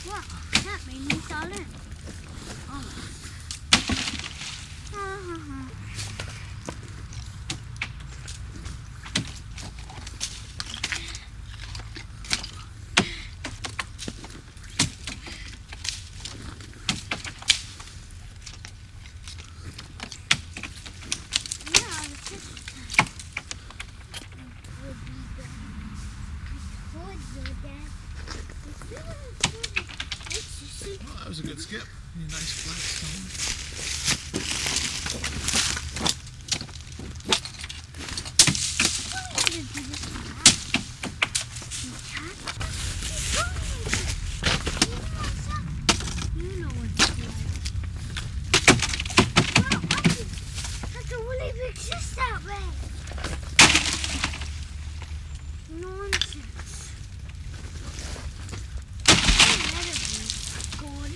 Wow, that made me fall in. Almost. Well, that was a good skip. A nice flat stone. You know what it's like. Well, I can really exist that way. Nonsense. That'll be good.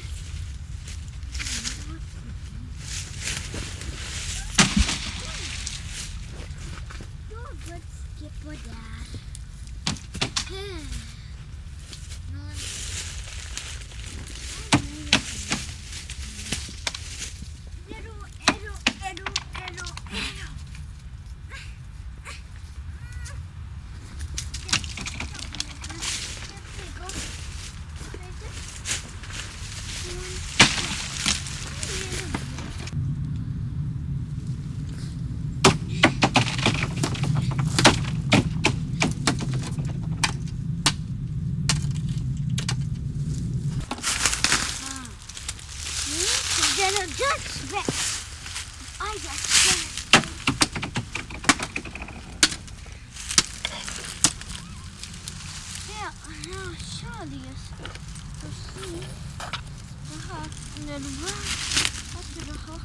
You're a good skipper, Dad. Just rest. I just can't. Yeah, now surely you'll see the little after the hole.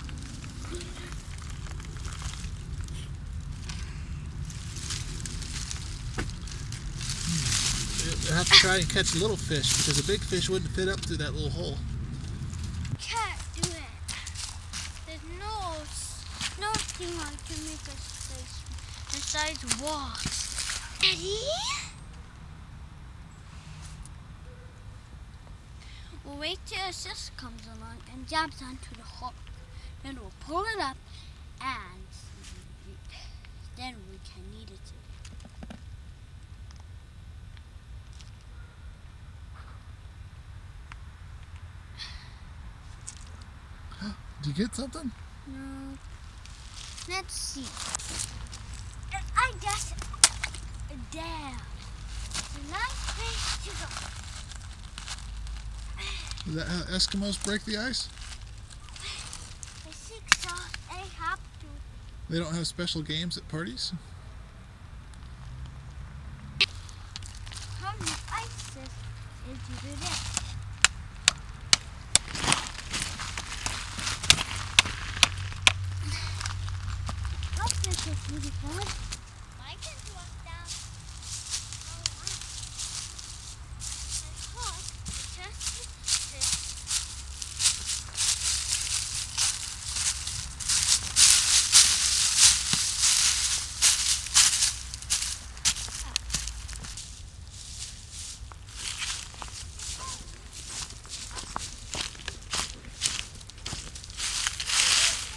You have to try and catch little fish because a big fish wouldn't fit up through that little hole. Can't do it. There's nothing I can make a space besides walks. Ready? We'll wait till our sister comes along and jumps onto the hook. Then we'll pull it up and then we can knead it. Did you get something? No. Let's see. I guess there. It's a nice place to go. Is that how Eskimos break the ice? I think so. They have to. They don't have special games at parties? How many ices is you do this? This is really fun. I can walk down.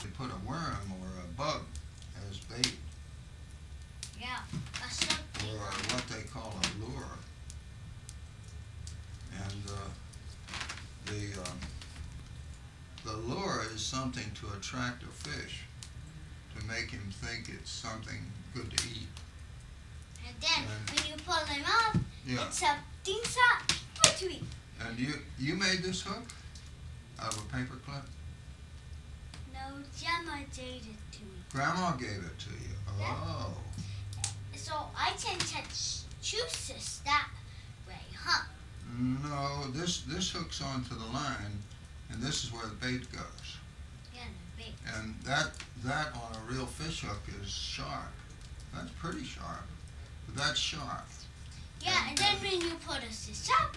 They put a worm or a bug as bait. Yeah, Or what they call a lure. And the lure is something to attract a fish, to make him think it's something good to eat. And then when you pull him up, it's something to eat. And you made this hook out of a paper clip? No, Gemma gave it to me. Grandma gave it to you. Oh. So I can catch juices that way, huh? No, this hooks onto the line, and this is where the bait goes. Yeah, the bait. And that on a real fish hook is sharp. That's pretty sharp, but that's sharp. Yeah, and then when you put a fish up,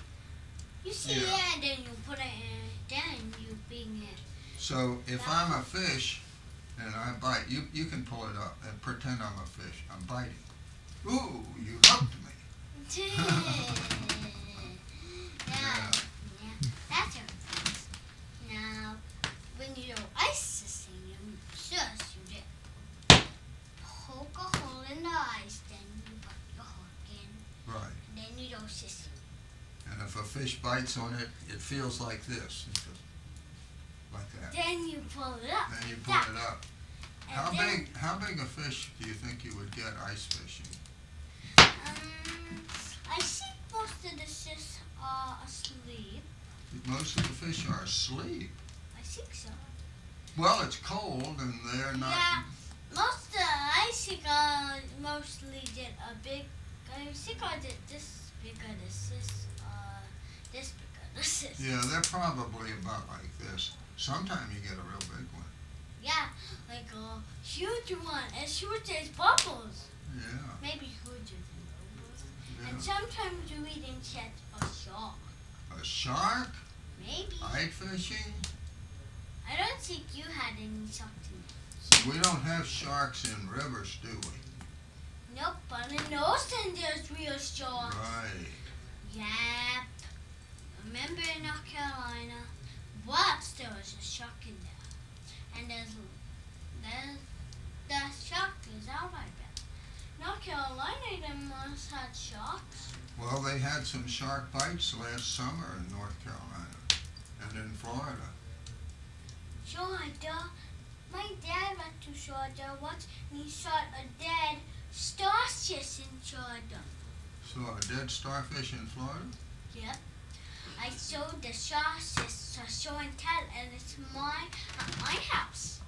you see it, and then you put it in, then you bring it. So if I'm a fish and I bite, you can pull it up and pretend I'm a fish. I'm biting. Ooh, you hooked me. Yeah. fish bites on it, it feels like this. It goes like that. Then you pull it up. Then you pull that. it up. And How big a fish do you think you would get ice fishing? I think most of the fish are asleep. Most of the fish are asleep. I think so. Well, it's cold and they're not. Yeah, I think mostly did a big. I think I did this bigger, this bigger, this. Yeah, they're probably about like this. Sometime you get a real big one. Yeah, like a huge one, as huge as bubbles. Yeah. Maybe huger than bubbles. Yeah. And sometimes you even catch a shark. A shark? Maybe. Bite fishing? I don't think you had any sharks in We don't have sharks in rivers, do we? Nope, but in the ocean there's real sharks. Right. Yep. Remember in North Carolina, once there was a shark in there. And the shark is out like that. North Carolina, they must have sharks. Well, they had some shark bites last summer in North Carolina and in Florida. Georgia. My dad went to Georgia once and he saw a dead starfish in Georgia. So a dead starfish in Florida? Yep. I showed the starfish to show and tell, and it's at my house.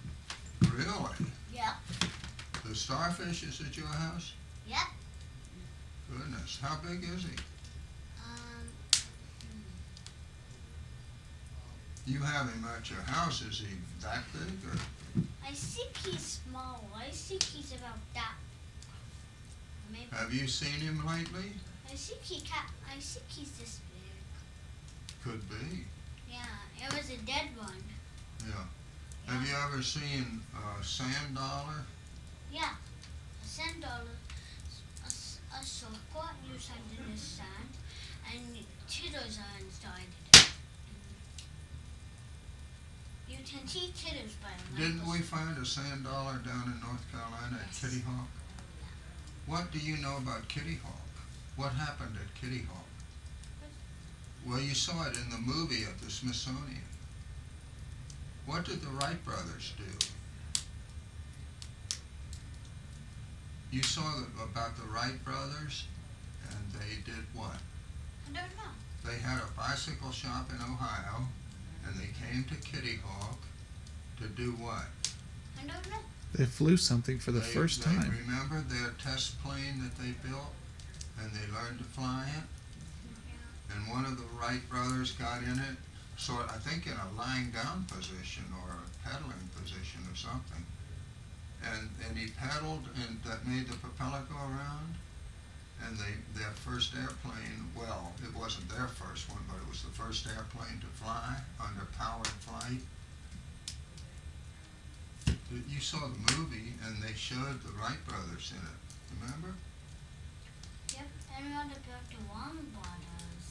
Really? Yep. The starfish is at your house? Yep. Goodness, how big is he? You have him at your house. Is he that big or? I think he's small. I think he's about that. Maybe. Have you seen him lately? I think he's this big. Could be. Yeah, it was a dead one. Yeah. Have you ever seen a sand dollar? Yeah, a sand dollar, a circle, and you sand in the sand, and titters are inside it. You can see titters by the Didn't we find a sand dollar down in North Carolina at Kitty Hawk? What do you know about Kitty Hawk? What happened at Kitty Hawk? Well, you saw it in the movie at the Smithsonian. What did the Wright brothers do? You saw about the Wright brothers, and they did what? I don't know. They had a bicycle shop in Ohio, and they came to Kitty Hawk to do what? I don't know. They flew something for the first time. They remember their test plane that they built, and they learned to fly it? Yeah. And one of the Wright brothers got in it, I think in a lying down position or a pedaling position or something. And he pedaled, and that made the propeller go around. And their first airplane, well, it wasn't their first one, but it was the first airplane to fly under powered flight. You saw the movie, and they showed the Wright brothers in it. Remember? Yep, and what about the Wong brothers?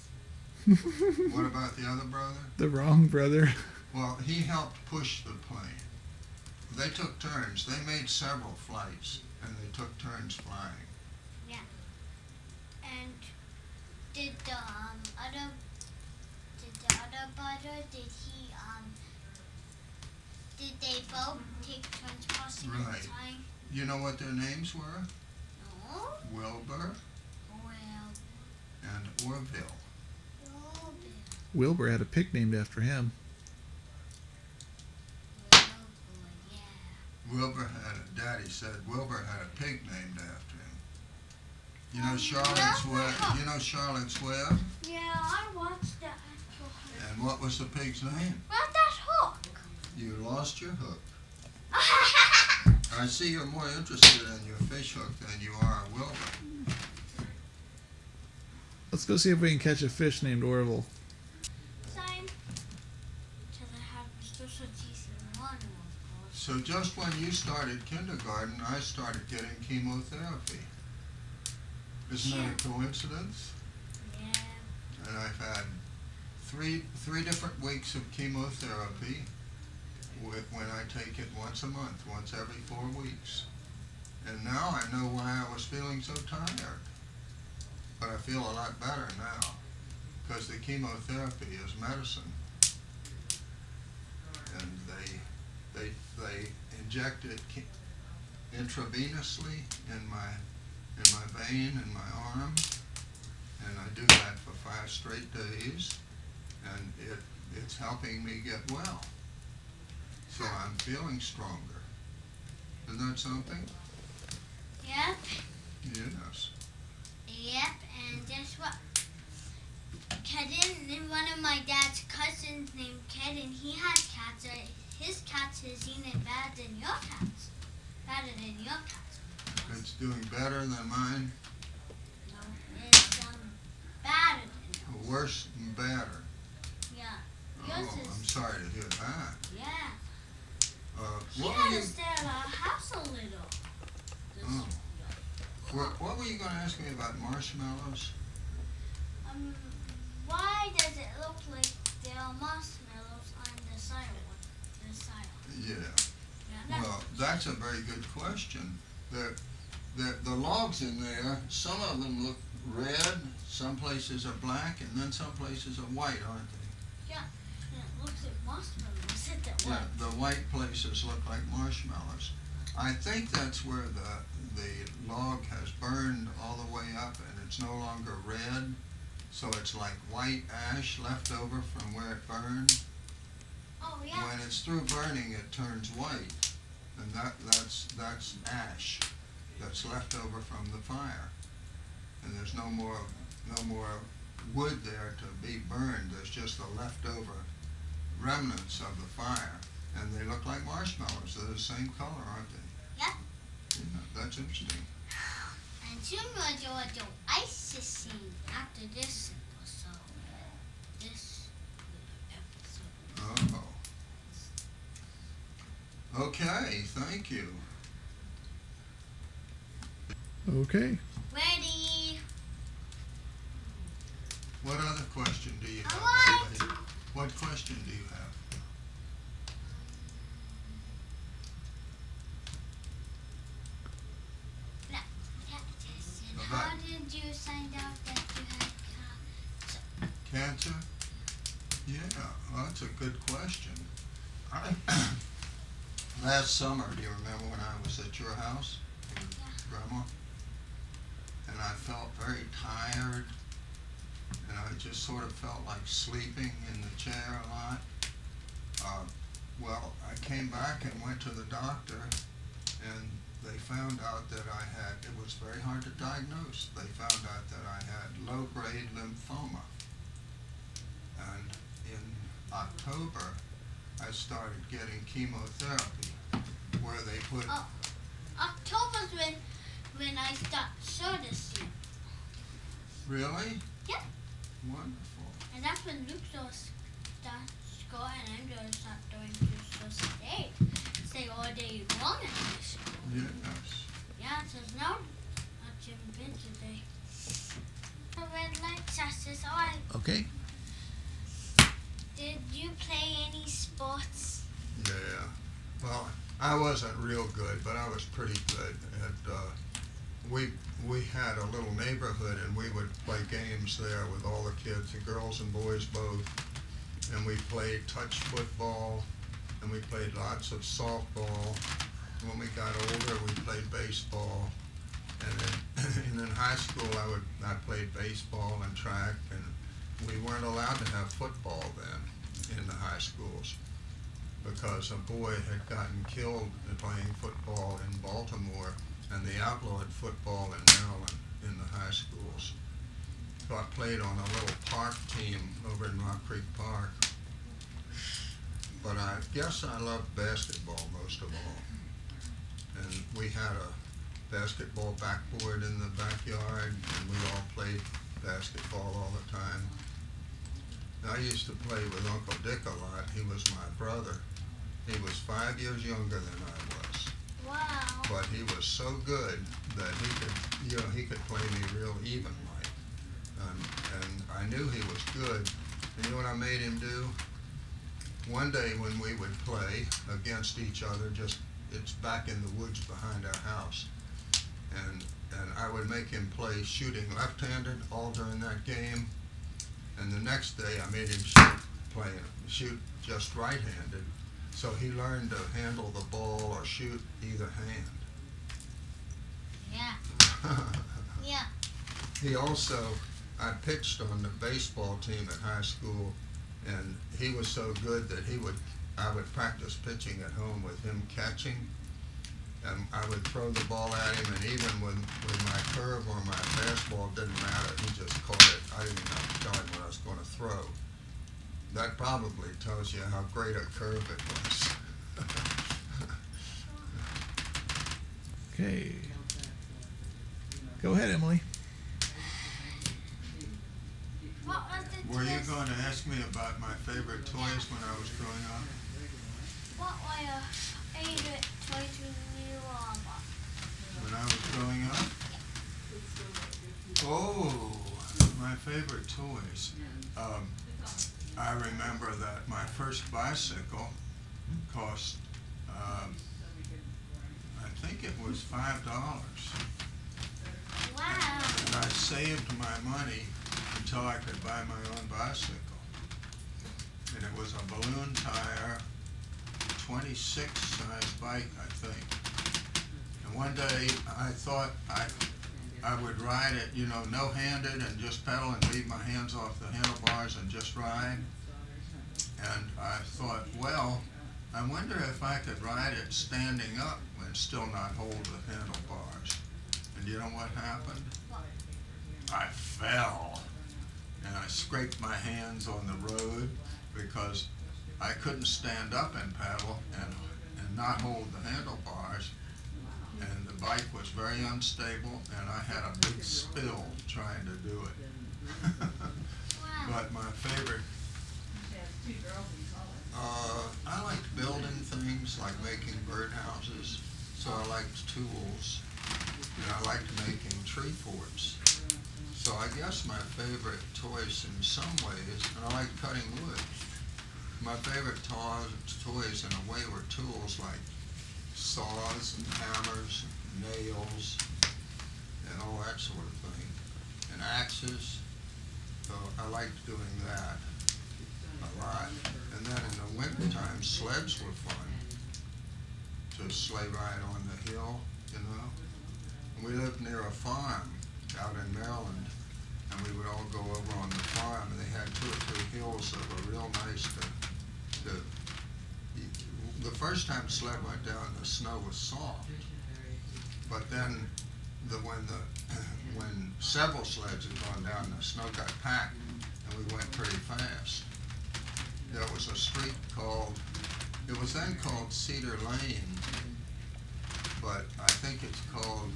What about the other brother? The wrong brother. Well, he helped push the plane. They took turns. They made several flights, and they took turns flying. Yeah. And did the other brother, did they both take turns crossing Right. the time? You know what their names were? No. Wilbur Well, and Orville. Wilbur had a pig named after him. yeah. Daddy said Wilbur had a pig named after him. You know Charlotte's Web? You know Charlotte's Web? Yeah, I watched that. And what was the pig's name? Where's that hook? You lost your hook. I see you're more interested in your fish hook than you are Wilbur. Let's go see if we can catch a fish named Orville. Sign to the house. Just a decent one, of course. So just when you started kindergarten, I started getting chemotherapy. Isn't that a coincidence? Yeah. And I've had three different weeks of chemotherapy when I take it once a month, once every 4 weeks. And now I know why I was feeling so tired. But I feel a lot better now because the chemotherapy is medicine, and they inject it intravenously in my vein in my arm, and I do that for 5 straight days, and it's helping me get well. So I'm feeling stronger. Isn't that something? Yep. Yes. Yep, and guess what? One of my dad's cousins named Kedden, he has cats. His cats is even better than your cats. Better than your cats. It's doing better than mine? No, it's better than yours. Worse and better? Yeah. Oh, I'm sorry to hear that. Yeah. She What had were to you? stay at our house a little. Oh. What were you going to ask me about marshmallows? Why does it look like there are marshmallows on the sidewalk? Yeah. Yeah. Well, that's a very good question. The logs in there, some of them look red, some places are black, and then some places are white, aren't they? Yeah. And it looks like marshmallows. Yeah, the white places look like marshmallows. I think that's where the log has burned all the way up and it's no longer red, so it's like white ash left over from where it burned. Oh yeah. When it's through burning, it turns white, and that's ash that's left over from the fire, and there's no more wood there to be burned. There's just the leftover remnants of the fire, and they look like marshmallows. They're the same color, aren't they? Yep. Yeah, that's interesting. And soon we'll do a ice scene after this episode. Oh. Okay, thank you. Okay. Ready? What other question do you have? What? Lady? What question do you have? How did you find out that you had cancer? Cancer? Yeah, well, that's a good question. Last summer, do you remember when I was at your house with Grandma? And I felt very tired, and I just sort of felt like sleeping in the chair a lot. Well, I came back and went to the doctor, and they found out that it was very hard to diagnose. They found out that I had low-grade lymphoma. And in October, I started getting chemotherapy, where they put... Oh, October's when I start soda stream. Really? Yep. Wonderful. And that's when Luke starts school, and I'm going to start doing just stay all day long at this. Yes. Yeah, so it's now a gym been today. The red light says on. Okay. Did you play any sports? Yeah. Well, I wasn't real good, but I was pretty good. We had a little neighborhood, and we would play games there with all the kids, and girls and boys both. And we played touch football, and we played lots of softball. When we got older, we played baseball. And then in high school, I played baseball and track, and we weren't allowed to have football then in the high schools, because a boy had gotten killed playing football in Baltimore, and they outlawed football in Maryland in the high schools. So I played on a little park team over in Rock Creek Park. But I guess I loved basketball most of all. And we had a basketball backboard in the backyard, and we all played basketball all the time. I used to play with Uncle Dick a lot. He was my brother. He was 5 years younger than I was. Wow. But he was so good that he could play me real even like. And I knew he was good. And you know what I made him do? One day when we would play against each other, it's back in the woods behind our house. And I would make him play shooting left-handed all during that game. And the next day I made him shoot just right-handed. So he learned to handle the ball or shoot either hand. Yeah. Yeah. He also, I pitched on the baseball team at high school, and he was so good that I would practice pitching at home with him catching, and I would throw the ball at him, and even when my curve or my fastball didn't matter, he just caught it. I didn't even have to tell him what I was going to throw. That probably tells you how great a curve it was. Okay. Go ahead, Emily. What was the Were you twist? going to ask me about my favorite toys when I was growing up? What were your favorite toys when you were on one? When I was growing up? Oh, my favorite toys. I remember that my first bicycle cost, I think it was $5. Wow. And I saved my money until I could buy my own bicycle. And it was a balloon tire, 26 size bike, I think. And one day I thought I would ride it, no-handed and just pedal and leave my hands off the handlebars and just ride. And I thought, well, I wonder if I could ride it standing up and still not hold the handlebars. And you know what happened? I fell. And I scraped my hands on the road because I couldn't stand up and pedal and not hold the handlebars. And the bike was very unstable, and I had a big spill trying to do it. But my favorite, I liked building things, like making birdhouses, so I liked tools, and I liked making tree forts. So I guess my favorite toys in some ways, and I like cutting wood. My favorite toys in a way were tools like saws and hammers and nails and all that sort of thing, and axes. So I liked doing that a lot. And then in the wintertime, sleds were fun to sleigh ride on the hill, And we lived near a farm out in Maryland, and we would all go over on the farm, and they had 2 or 3 hills that were real nice to the first time the sled went down, the snow was soft, but then when several sleds had gone down, the snow got packed, and we went pretty fast. There was a street it was then called Cedar Lane, but I think it's called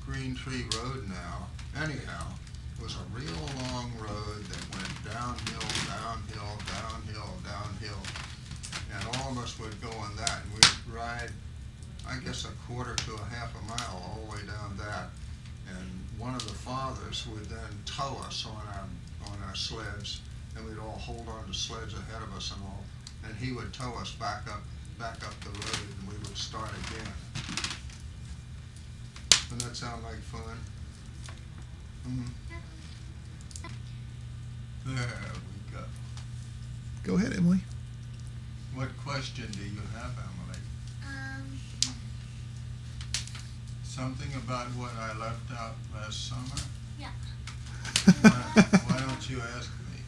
Green Tree Road now. Anyhow, it was a real long road that went downhill, downhill, downhill, downhill. And all of us would go on that, and we'd ride, I guess, a quarter to a half a mile all the way down that. And one of the fathers would then tow us on our sleds, and we'd all hold on to sleds ahead of us and all. And he would tow us back up the road, and we would start again. Doesn't that sound like fun? Mm-hmm. There we go. Go ahead, Emily. What question do you have, Emily? Something about what I left out last summer? Yeah. Why don't you ask me?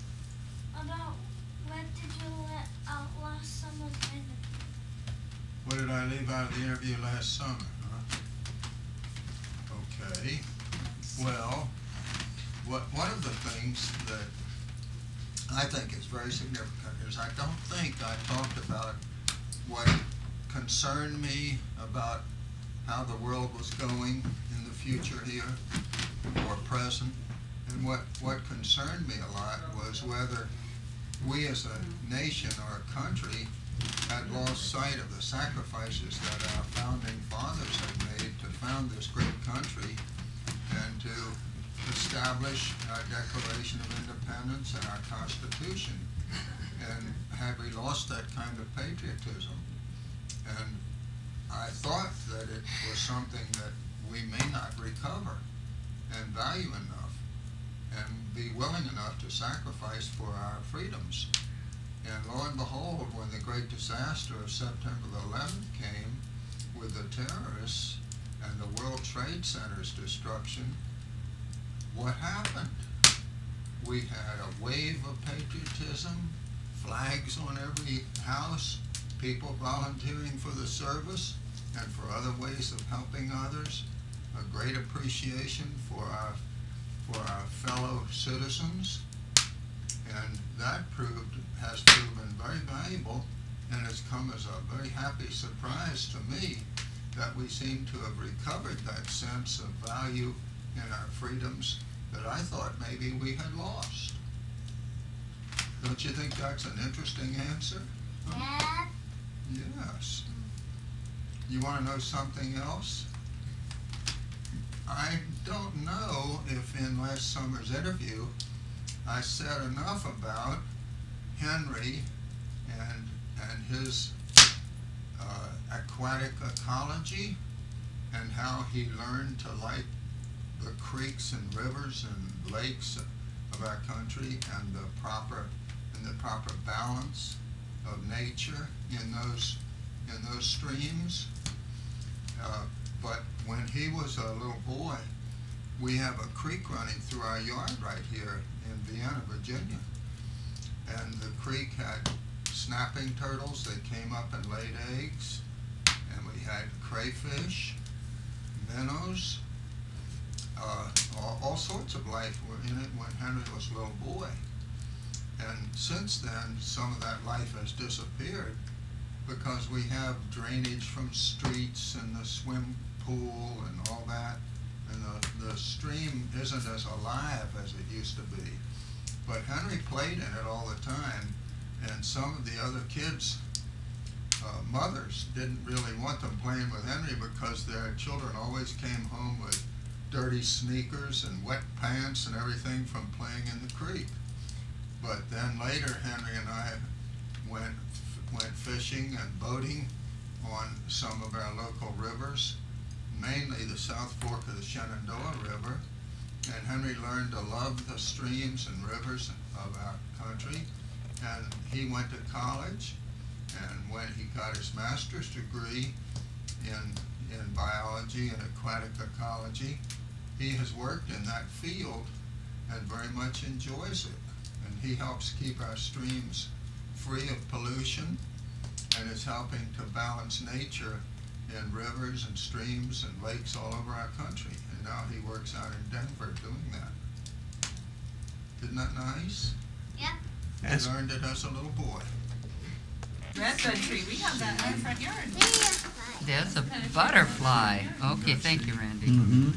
About what did you let out last summer's interview? What did I leave out of the interview last summer? Huh? Okay. Well, one of the things that I think is very significant is I don't think I talked about what concerned me about how the world was going in the future here or present. And what concerned me a lot was whether we as a nation or a country had lost sight of the sacrifices that our founding fathers had made to found this great country and to establish our Declaration of Independence and our Constitution. And had we lost that kind of patriotism? And I thought that it was something that we may not recover and value enough. and be willing enough to sacrifice for our freedoms. And lo and behold, when the great disaster of September the 11th came with the terrorists and the World Trade Center's destruction, what happened? We had a wave of patriotism, flags on every house, people volunteering for the service and for other ways of helping others, a great appreciation for our fellow citizens, and that has proven very valuable, and has come as a very happy surprise to me that we seem to have recovered that sense of value in our freedoms that I thought maybe we had lost. Don't you think that's an interesting answer? Yeah. Yes. You want to know something else? I don't know if in last summer's interview I said enough about Henry and his aquatic ecology and how he learned to like the creeks and rivers and lakes of our country and the proper balance of nature in those streams. But when he was a little boy, we have a creek running through our yard right here in Vienna, Virginia. And the creek had snapping turtles that came up and laid eggs. And we had crayfish, minnows, all sorts of life were in it when Henry was a little boy. And since then, some of that life has disappeared because we have drainage from streets and the swim pool and all that. And the stream isn't as alive as it used to be. But Henry played in it all the time, and some of the other kids' mothers didn't really want them playing with Henry because their children always came home with dirty sneakers and wet pants and everything from playing in the creek. But then later Henry and I went fishing and boating on some of our local rivers, mainly the South Fork of the Shenandoah River, and Henry learned to love the streams and rivers of our country, and he went to college, and when he got his master's degree in biology and aquatic ecology, he has worked in that field and very much enjoys it, and he helps keep our streams free of pollution and is helping to balance nature in rivers and streams and lakes all over our country. And now he works out in Denver doing that. Isn't that nice? Yep. He learned it as a little boy. Redbud tree, we have that in our front yard. That's a butterfly. Okay, thank you, Randy. Mm-hmm.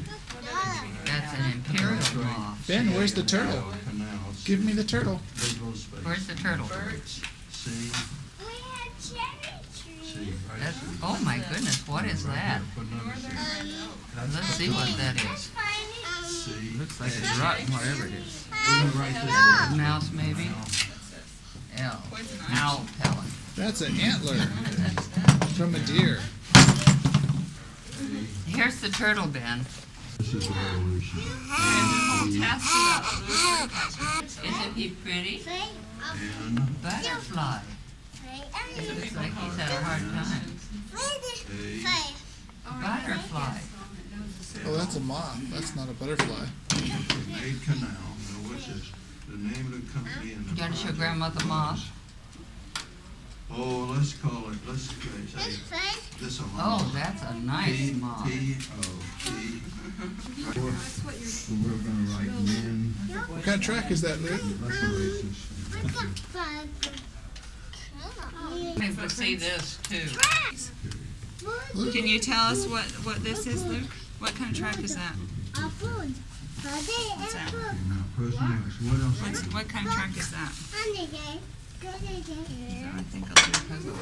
That's an imperial moth. Ben, where's the turtle? Canals. Give me the turtle. Where's the turtle? Birch. See? We have cherry trees. See, right That's, there. oh my goodness, what is that? Let's see what that is. See? Looks like it's rotten wherever it is. Look. Mouse, maybe? Owl. Owl pellet. That's an antler from a deer. Here's the turtle, Ben. This is evolution. Isn't he pretty? And Butterfly. Looks like he's had a hard time. Butterfly. Oh, that's a moth. That's not a butterfly. made canal. Now what's this? The name of the company and the You want to show project Grandma the moth? was- Oh, let's call it, let's say, this a Oh, moth. that's a nice moth. P-O-T. We're gonna write men. What kind of track is that, Luke? Let's erase this. People see this too. Can you tell us what this is, Luke? What kind of track is that? What's that? Now, personnel, what else? What kind of track is that? I think I'll do a puzzle.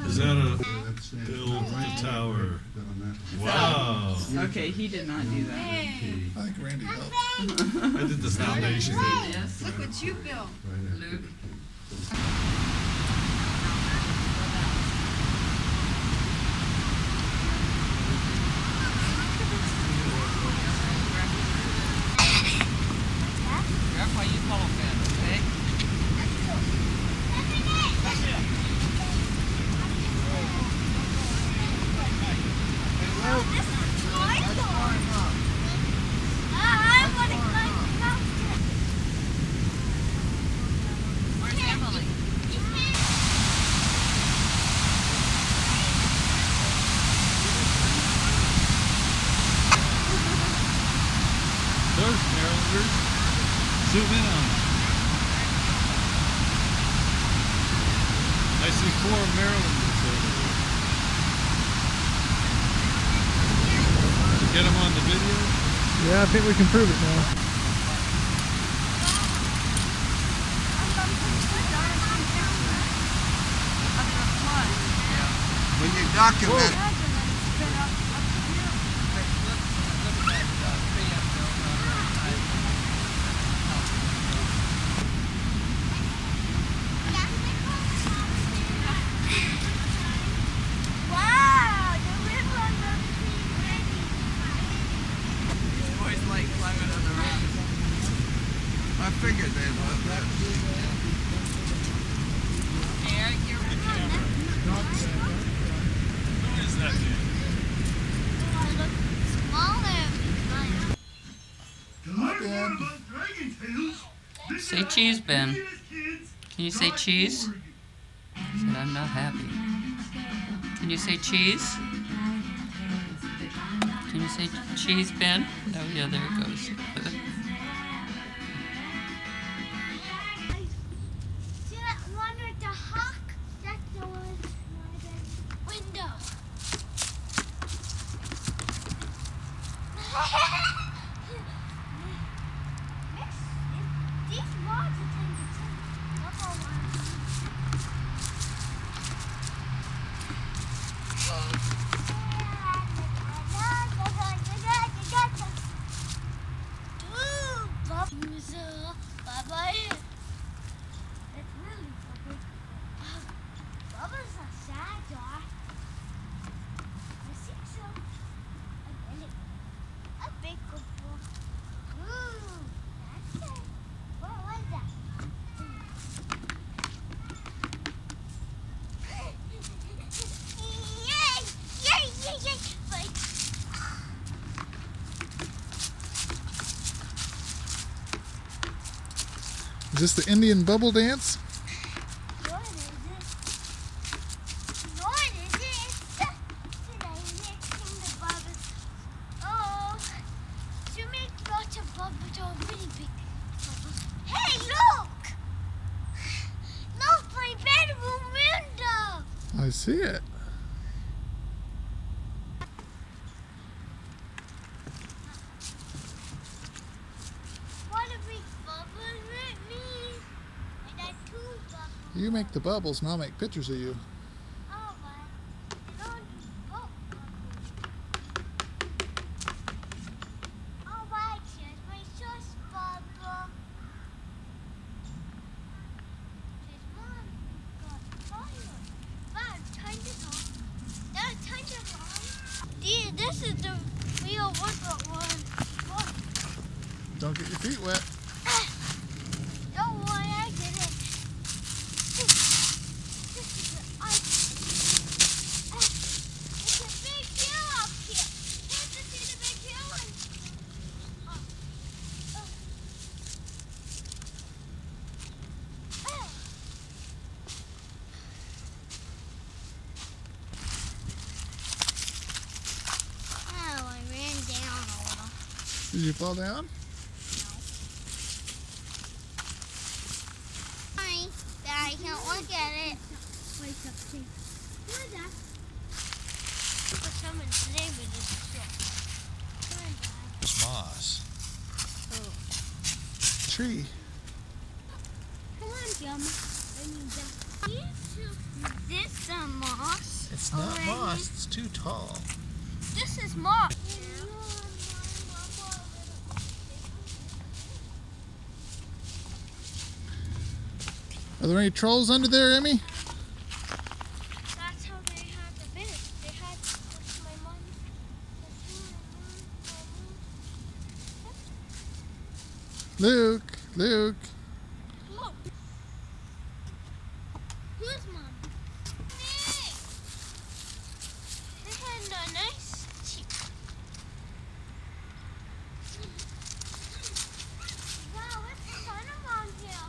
Is that a That's it. build the tower? On that. Wow. Okay, he did not do that. P, I think Randy helped. I did the foundation. Yes, Look what you built. right after. Luke. Zoom in on it. I see 4 Marylanders over there. Get them on the video? Yeah, I think we can prove it now. When you document, Wow, the river ready. Boys like climbing on the rock. I figured they'd love that. Eric, you're What is that thing? Say cheese, Ben. Can you say cheese? Said I'm not happy. Can you say cheese? Can you say cheese, Ben? Oh yeah, there it goes. See that one with the hawk? That's the one with the window. These rods are 10 to 10. Number one. Bye-bye. It's really bubble. Bubbles are sad, dog. I think so. A big couple. Ooh, that's it. What was that? Yay! Yay! Yay! Yay! Like, Is this the Indian bubble dance? what is it? What is it? Today mixing the bubbles. Oh, to make lots of bubbles or really big bubbles. Hey, look! Look, my bedroom window. I see it. What a big bubble with me. I got 2 bubbles. You make the bubbles and I'll make pictures of you. Oh, my. Don't both bubbles. Oh, my, here's my sauce bubble. There's one. Got fire. Wow, turned it on. Now turned it on. This is the real workout one. Look. Don't get your feet wet. Don't worry, I did it. This is the ice. It's a big hill up here. Can't you see the big hill? Oh, I ran down a little. Did you fall down? Sorry that I can't look at it. Wait up, see. What is that? For someone's name in this shop. Come on, Dad. It's moss. Tree. Come on, Jum. I need that. Is this a moss? It's not already? moss. It's too tall. This is moss. Are there any trolls under there, Emmy? That's how they had the bed. They had my mom. Luke, Luke. Look. Who's mom? Me. They had a nice teeth. Wow, it's the sun around here.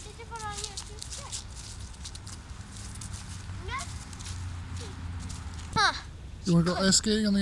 Did you put on your toothbrush? Huh. You want to go ice skating on the